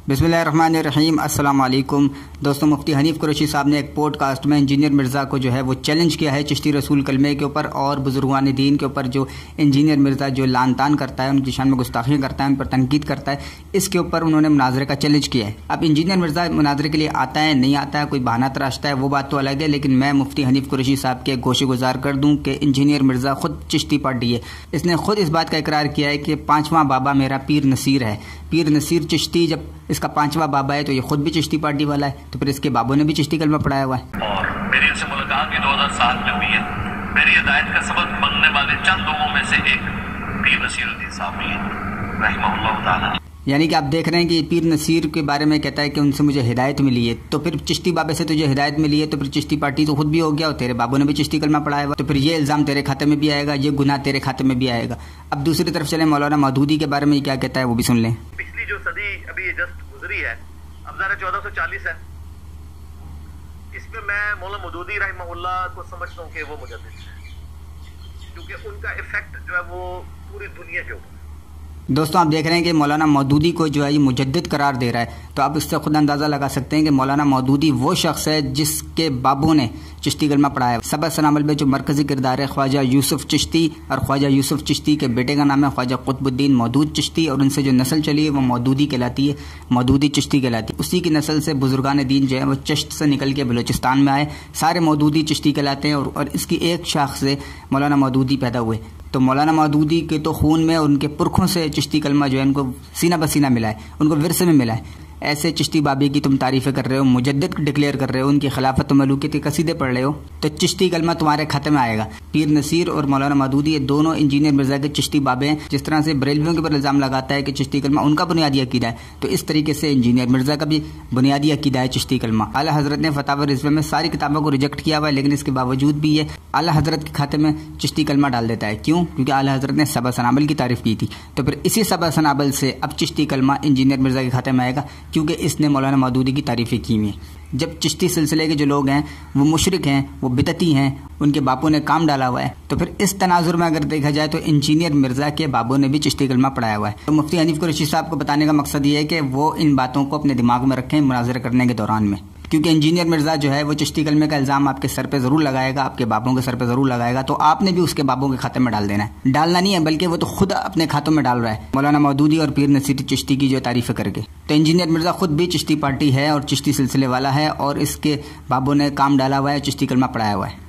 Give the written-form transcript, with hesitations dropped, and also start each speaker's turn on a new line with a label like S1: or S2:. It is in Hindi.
S1: बिस्मिल्लाहिर्रहमानिर्रहीम। अस्सलाम वालेकुम दोस्तों, मुफ्ती हनीफ कुरैशी साहब ने एक पॉडकास्ट में इंजीनियर मिर्ज़ा को जो है वो चैलेंज किया है चिश्ती रसूल कलमे के ऊपर और बुजुर्गान दीन के ऊपर। जो इंजीनियर मिर्ज़ा जो लान तान करता है, उनकी शान में गुस्ताखियाँ करता है, उन पर तनकीद करता है, इसके ऊपर उन्होंने मुनाजरे का चैलेंज किया है। अब इंजीनियर मिर्ज़ा मुनाजरे के लिए आता है नहीं आता है, कोई बहाना तराशता है, वो बात तो अलग है। लेकिन मैं मुफ्ती हनीफ कुरैशी साहब के गोशे गुजार कर दूँ कि इंजीनियर मिर्ज़ा खुद चिश्ती पार्टी है। इसने खुद इस बात का इकरार किया है कि पाँचवां बाबा मेरा पीर नसीर है। पीर नसीर चिश्ती जब इसका पांचवा बाबा है तो ये खुद भी चिश्ती पार्टी वाला है, तो फिर इसके बाबों ने भी चिश्ती कलमा पढ़ाया हुआ है।
S2: और मेरी इनसे मुलाकात भी 2007 में हुई है। मेरी हिदायत का सबक बनने वाले चंद लोगों में से एक पीर नसीरुद्दीन साहब भी हैं रहमहुल्लाह ताला।
S1: यानी कि आप देख रहे हैं कि पीर नसीर के बारे में कहता है कि उनसे मुझे हिदायत मिली है। तो फिर चिश्ती बाबे से तुझे हिदायत मिली है तो फिर चिश्ती पार्टी तो खुद भी हो गया और तेरे बाबों ने भी चिश्ती कलमा पढ़ाया हुआ, तो फिर ये इल्ज़ाम तेरे खाते में भी आएगा, ये गुनाह तेरे खाते में भी आएगा। अब दूसरी तरफ चले मौलाना मौदूदी के बारे में क्या कहता है वो भी सुन लें।
S3: पिछली जो सदी अभी जस्ट गुजरी है, अब ज़रा 1440 है, इसमें मैं मौलाना मौदूदी रहमहुल्लाह को समझता हूँ कि वो मुजद्दिद है, क्योंकि उनका इफेक्ट जो है वो पूरी दुनिया के ऊपर।
S1: दोस्तों आप देख रहे हैं कि मौलाना मौदूदी को जो है ये मुजद्दिद करार दे रहा है, तो आप इससे खुद अंदाज़ा लगा सकते हैं कि मौलाना मौदूदी वो शख्स है जिसके बाबों ने चिश्ती कलमा पढ़ाया। सबा सनामल में जो मरकज़ी किरदार है ख्वाजा यूसुफ चिश्ती, और ख्वाजा यूसुफ चिश्ती के बेटे का नाम है ख्वाजा कुतुबुद्दीन मौदूद चिश्ती, और उनसे जो नस्ल चली है वो मौदूदी कहलाती है, मौदूदी चिश्ती कहलाती है। उसी की नस्ल से बुजुर्गान दीन जो है वो चिश्त से निकल के बलूचिस्तान में आए, सारे मौदूदी चिश्ती कहलाते हैं, और इसकी एक शाख से मौलाना मौदूदी पैदा हुए। तो मौलाना मौदूदी के तो खून में और उनके पुरखों से चिश्ती कलमा जो है उनको सीना बसीना मिला है, उनको विरसे में मिला है। ऐसे चिश्ती बाबी की तुम तारीफ़ें कर रहे हो, मुजद्दिद डिक्लेयर कर रहे हो, उनकी खिलाफत और मलूकियत के कसीदे पढ़ रहे हो, तो चिश्ती कलमा तुम्हारे खाते में आएगा। पीर नसीर और मौलाना मौदूदी ये दोनों इंजीनियर मिर्ज़ा के चिश्ती बाबे हैं। जिस तरह से बरेलवियों के ऊपर इल्ज़ाम लगाता है कि चिश्ती कलमा उनका बुनियादी अकीदा है, तो इस तरीके से इंजीनियर मिर्ज़ा का भी बुनियादी अकीदा है चिश्ती कलमा। आला हज़रत ने फतावा रिज़वा में सारी किताबों को रिजेक्ट किया हुआ है, लेकिन इसके बावजूद भी ये आला हज़रत के खाते में चिश्ती कलमा डाल देता है। क्यों? क्योंकि आला हज़रत ने सबा सनाबल की तारीफ़ की थी, तो फिर इसी सबा सनाबल से अब चिश्ती कलमा इंजीनियर मिर्ज़ा के खाते में आएगा, क्योंकि इसने मौलाना मौदूदी की तारीफ़ें की हुई हैं। जब चिश्ती सिलसिले के जो लोग हैं वो मुशरिक हैं, वो बिदती हैं, उनके बापों ने काम डाला हुआ है, तो फिर इस तनाजुर में अगर देखा जाए तो इंजीनियर मिर्ज़ा के बाबों ने भी चिश्ती कलमा पढ़ाया हुआ है। तो मुफ्ती हनीफ कुरैशी साहब को बताने का मकसद ये है कि वो इन बातों को अपने दिमाग में रखें मुनाज़रा करने के दौरान में, क्योंकि इंजीनियर मिर्ज़ा जो है वो चिश्ती कलमे का इल्ज़ाम आपके सर पे ज़रूर लगाएगा, आपके बापों के सर पे ज़रूर लगाएगा, तो आपने भी उसके बापों के खाते में डाल देना है। डालना नहीं है बल्कि वो तो खुद अपने खातों में डाल रहा है, मौलाना मौदूदी और पीर नसीर चिश्ती की जो तारीफ़ें करके। तो इंजीनियर मिर्ज़ा खुद भी चिश्ती पार्टी है और चिश्ती सिलसिले वाला है, और इसके बाबों ने काम डाला हुआ है, चिश्ती कलमा पढ़ाया हुआ है।